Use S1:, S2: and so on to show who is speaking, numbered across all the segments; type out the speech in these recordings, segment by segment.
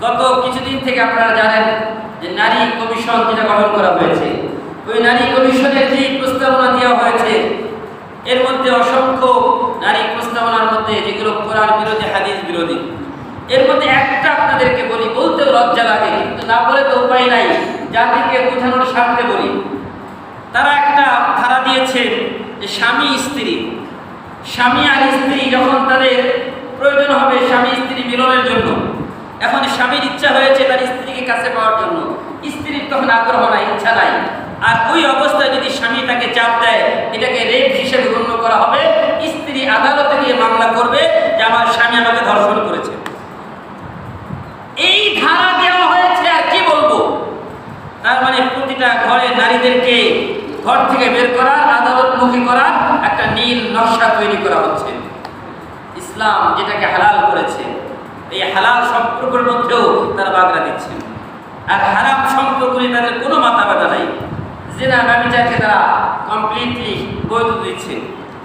S1: গত কিছুদিন থেকে আপনারা জানেন যে নারী কমিশন যেটা গঠন করা হয়েছে, ওই নারী কমিশনের যে প্রস্তাবনা দেওয়া হয়েছে এর মধ্যে অসংখ্য নারী প্রস্তাবনার মধ্যে যেগুলো কোরআন বিরোধী, হাদিস বিরোধী, এর মধ্যে একটা আপনাদেরকে বলি, বলতেও লজ্জা লাগে কিন্তু না বলে তো উপায় নাই, জাতিকে বোঝানোর স্বার্থে বলি। তারা একটা ধারা দিয়েছে যে স্বামী আর স্ত্রী যখন তাদের প্রয়োজন হবে স্বামী স্ত্রী মিলনের জন্য, এখন স্বামীর ইচ্ছা হয়েছে তার স্ত্রীকে কাছে পাওয়ার জন্য, স্ত্রীর তখন আগ্রহ নাই, ইচ্ছা নাই, আর ওই অবস্থায় যদি স্বামী তাকে চাপ দেয় এটাকে রেপ হিসেবে গণ্য করা হবে। স্ত্রী আদালতে গিয়ে মামলা করবে যে আমার স্বামী আমাকে ধর্ষণ করেছে। এই ধারা দেওয়া হয়েছে, আর কি বলবো। তার মানে প্রতিটা ঘরে নারীদেরকে ঘর থেকে বের করার, আদালতমুখী করার একটা নীল নকশা তৈরি করা হচ্ছে। ইসলাম যেটাকে হালাল করেছে, এই হালাল সম্পর্কের মধ্যেও তারা বাগড়া দিচ্ছে, আর হারাম সম্পর্ক নিয়ে তাদের কোনো মাথা ব্যথা নাই। জিনা ব্যভিচারকে তারা কমপ্লিটলি বৈধ দিচ্ছে।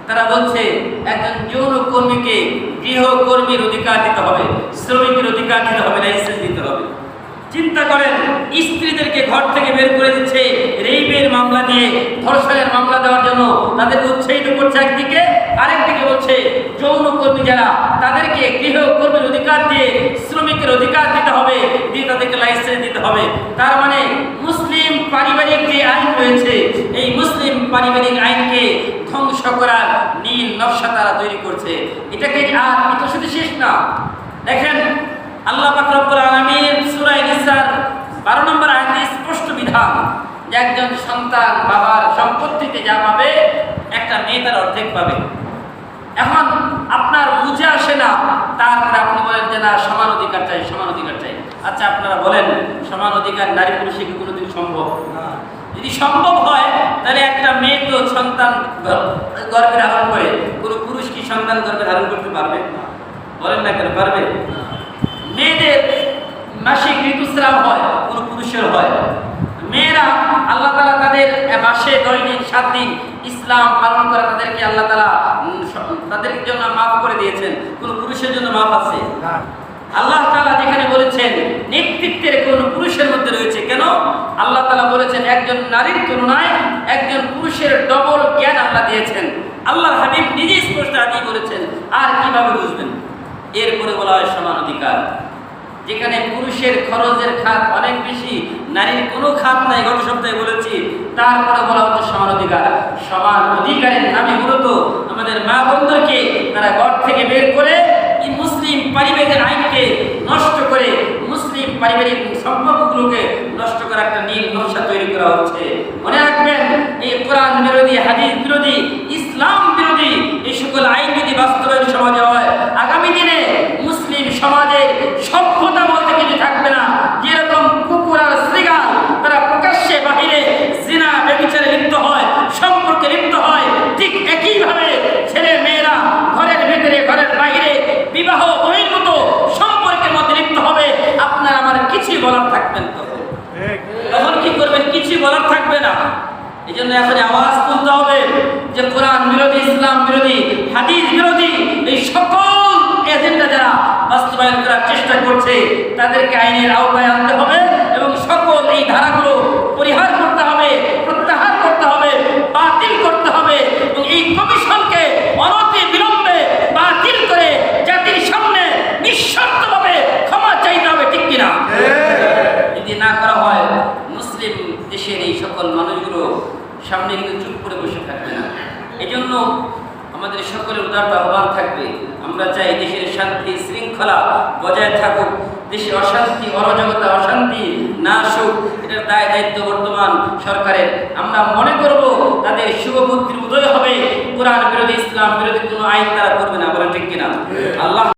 S1: তারা বলছে একজন যৌন কর্মীকে গৃহকর্মীর অধিকার দিতে হবে, শ্রমিকের অধিকার দিতে হবে, লাইসেন্স দিতে হবে। চিন্তা করেন, স্ত্রীদেরকে ঘর থেকে বের করে দিচ্ছে রেপের মামলা দিয়ে, ধর্ষণের মামলা দেওয়ার জন্য তাদেরকে উৎসাহিত করছে একদিকে, আরেকদিকে বলছে যৌন কর্মী যারা তাদেরকে গৃহকর্মীর অধিকার দিয়ে, শ্রমিকের অধিকার দিতে হবে, দিয়ে তাদেরকে লাইসেন্স দিতে হবে। তার মানে মুসলিম পারিবারিক যে আইন রয়েছে, এই মুসলিম পারিবারিক আইনকে ধ্বংস করার নীল নকশা তারা তৈরি করছে। এটাকে আর এটা শুধু শেষ না, দেখেন আল্লাহ পাক রব্বুল আলামিন সূরা নিসার 12 নম্বর আয়াতে স্পষ্ট বিধান যে একজন সন্তান বাবার সম্পত্তিতে যা পাবে একটা মেয়ে তার অর্ধেক পাবে। এখন আপনার বুঝে আসে না, তারপরে আপনি বলেন যে না সমান অধিকার চাই, সমান অধিকার চাই। আচ্ছা আপনারা বলেন সমান অধিকার নারী পুরুষে কি কোনোদিন সম্ভব? যদি সম্ভব হয় তাহলে একটা মেয়ে তো সন্তান গর্ভে ধারণ করে, কোনো পুরুষ কি সন্তান গর্ভে ধারণ করতে পারবে? বলেন না কেন পারবে? মেয়েদের মাসিক ঋতুস্রাব হয়, কোনো পুরুষের হয়। মেয়েরা আল্লাহ তাআলা তাদের মাসে দৈনিক 7 দিন ইসলাম পালন করে তাদেরকে আল্লাহ তাআলা তাদের জন্য মাফ করে দিয়েছেন, কোনো পুরুষের জন্য মাফ আছে? আল্লাহ তাআলা যেখানে বলেছেন নেতৃত্বের কোন পুরুষের মধ্যে রয়েছে, কেন? আল্লাহ তাআলা বলেছেন একজন নারীর তুলনায় একজন পুরুষের ডবল জ্ঞান আল্লাহ দিয়েছেন। আল্লাহর হাবিব নিজে স্পষ্ট আদি বলেছেন, আর কিভাবে বুঝবেন? এরপরে বলা হয় সমান অধিকার, যেখানে পুরুষের খরচের খাত অনেক বেশি, নারীর কোনো খাত নাই, গত সপ্তাহে বলেছি। তারপরে বলা হচ্ছে সমান অধিকার। সমান অধিকারের নামে মূলত আমাদের মা বোনদেরকে তারা ঘর থেকে বের করে এই মুসলিম পারিবারিক আইনকে নষ্ট করে, মুসলিম পারিবারিক সম্পর্কগুলোকে নষ্ট করা একটা নীল নকশা তৈরি করা হচ্ছে। মনে রাখবেন, এই কোরআন বিরোধী, হাদিস বিরোধী, ইসলাম বিরোধী এই সকল আইন যদি বাস্তবায়ন সমাজে হয়, আগামী দিনে মুসলিম সমাজে সভ্যতা বলতে কিছু থাকবে না। যেরকম কুকুর আর শ্রীগাল তারা প্রকাশ্যে বাহিরে জিনা ব্যভিচারে লিপ্ত হয়, সম্পর্কে লিপ্ত হয়, ঠিক একইভাবে ছেলে মেয়েরা ঘরের ভিতরে, ঘরের বাইরে বিবাহ বহির্ভূত সম্পর্কের মধ্যে লিপ্ত হবে। আপনার আমার কিছুই বলার থাকবেন তখন কি করবেন? কিছুই বলার থাকবে না। এই জন্য এখন আওয়াজ তুলতে হবে যে কোরআন বিরোধী, ইসলাম বিরোধী, হাদিস বিরোধী এই সকল এজেন্ডা যারা বাস্তবায়ন করার চেষ্টা করছে তাদেরকে আইনের আওতায় আনতে হবে এবং সকল এই ধারাগুলো পরিহার করতে হবে, প্রত্যাহার করতে হবে, বাতিল করতে হবে এবং এই কমিশনকে অনতি বিলম্বে বাতিল করে জাতির সামনে নিঃশর্তভাবে ক্ষমা চাইতে হবে, ঠিক কিনা? যদি না করা হয় মুসলিম দেশের এই সকল মানুষগুলো সামনে কিন্তু চুপ করে বসে থাকবে না। এই জন্য আমাদের সকলের উদারতা আহ্বান থাকবে, আমরা চাই দেশের শান্তি শৃঙ্খলা বজায় থাকুক, দেশে অশান্তি, অরাজকতা, অশান্তি না আসুক। এটার দায়িত্ব বর্তমান সরকারের। আমরা মনে করব তাদের শুভবুদ্ধির উদয় হবে, কোরআন বিরোধী, ইসলাম বিরোধী কোনো আইন তারা করবে না। বলেন ঠিক কিনা? আল্লাহ